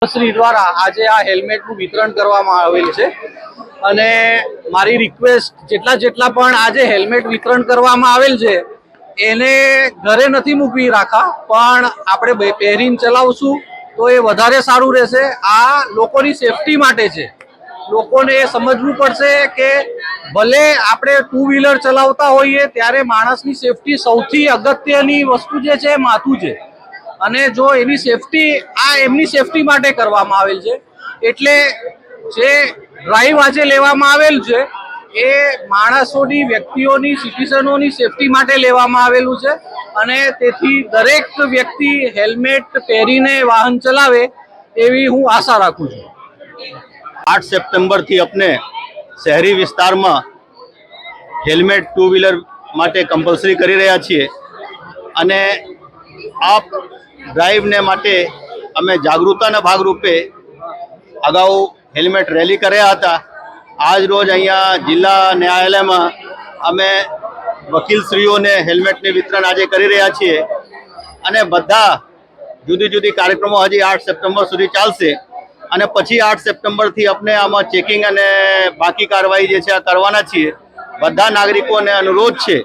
શ્રી દ્વારા આજે આ હેલ્મેટનું વિતરણ કરવામાં આવેલ છે અને મારી રિક્વેસ્ટ જેટલા પણ આજે હેલ્મેટ વિતરણ કરવામાં આવેલ છે એને ઘરે નથી મૂકવી રાખા, પણ આપણે પહેરીને ચલાવશું તો એ વધારે સારું રહેશે। આ લોકોની સેફટી માટે છે। લોકોને એ સમજવું પડશે કે ભલે આપણે ટુ વ્હીલર ચલાવતા હોઈએ ત્યારે માણસની સેફટી સૌથી અગત્યની વસ્તુ જે છે માથું છે, અને જો એની સેફટી એમની સેફટી માટે કરવામાં આવેલ છે। એટલે જે ડ્રાઈવ આજે લેવામાં આવેલ છે એ માણસોની, વ્યક્તિઓની, સિટીઝનોની સેફટી માટે લેવામાં આવેલું છે અને તેથી દરેક વ્યક્તિ હેલ્મેટ પહેરીને વાહન ચલાવે એવી હું આશા રાખું છું। 8 સપ્ટેમ્બરથી આપણે શહેરી વિસ્તારમાં હેલ્મેટ ટુ વ્હીલર માટે કમ્પલસરી કરી રહ્યા છીએ અને આ ડ્રાઈવને માટે અમે જાગૃતતાના ભાગરૂપે અગાઉ હેલ્મેટ રેલી કર્યા હતા। આજ રોજ અહીંયા જિલ્લા ન્યાયાલયમાં અમે વકીલશ્રીઓને હેલ્મેટનું વિતરણ આજે કરી રહ્યા છીએ અને બધા જુદી જુદી કાર્યક્રમો હજી 8 સપ્ટેમ્બર સુધી ચાલશે અને પછી 8 સપ્ટેમ્બરથી આપણે આમાં ચેકિંગ અને બાકી કાર્યવાહી જે છે આ કરવાના છીએ। બધા નાગરિકોને અનુરોધ છે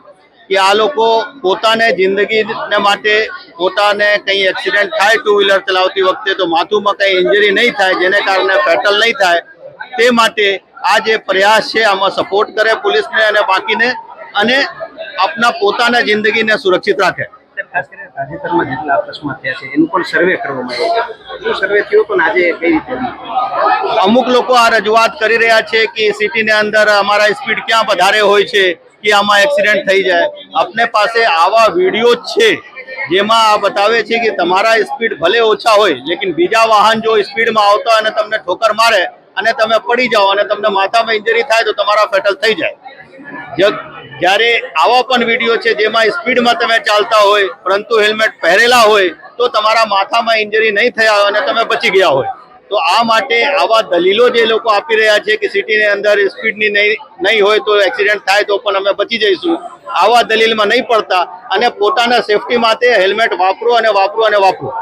કે આ લોકો પોતાને જિંદગીને માટે પોતાને કંઈ એક્સિડન્ટ થાય ટુ વ્હીલર ચલાવતી વખતે તો માથુંમાં કંઈ ઇન્જરી નહીં થાય, જેને કારણે ફેટલ નહીં થાય, તે માટે આ જે પ્રયાસ છે આમાં સપોર્ટ કરે પોલીસને અને બાકીને, અને આપના પોતાના જિંદગીને સુરક્ષિત રાખે। ખાસ કરીને તાજેતરમાં જેટલા અકસ્માત થયા છે એનું પણ સર્વે કરવામાં આવ્યો છે। સર્વે થયો પણ આજે કઈ રીતે અમુક લોકો આ રજૂઆત કરી રહ્યા છે કે સિટીની અંદર અમારા સ્પીડ ક્યાં વધારે હોય છે કે આમાં એક્સિડન્ટ થઈ જાય। આપને પાસે આવા વિડીયો છે જેમાં આ બતાવે છે કે તમારા સ્પીડ ભલે ઓછા હોય લેકિન બીજા વાહન જો સ્પીડમાં આવતા હોય અને તમને ઠોકર મારે અને તમે પડી જાઓ અને તમને માથામાં ઇન્જરી થાય તો તમારા ફેટલ થઈ જાય। જ્યારે આવા પણ વિડીયો છે જેમાં સ્પીડમાં તમે ચાલતા હોય પરંતુ હેલ્મેટ પહેરેલા હોય તો તમારા માથામાં ઇન્જરી નહીં થયા હોય અને તમે બચી ગયા હોય। તો આ માટે આવા દલીલો જે લોકો આપી રહ્યા છે કે સિટીની અંદર સ્પીડની નહીં હોય તો એક્સિડન્ટ થાય તો પણ અમે બચી જઈશું, આવા દલીલમાં નહીં પડતા અને પોતાના સેફટી માટે હેલ્મેટ વાપરો અને વાપરો અને વાપરો।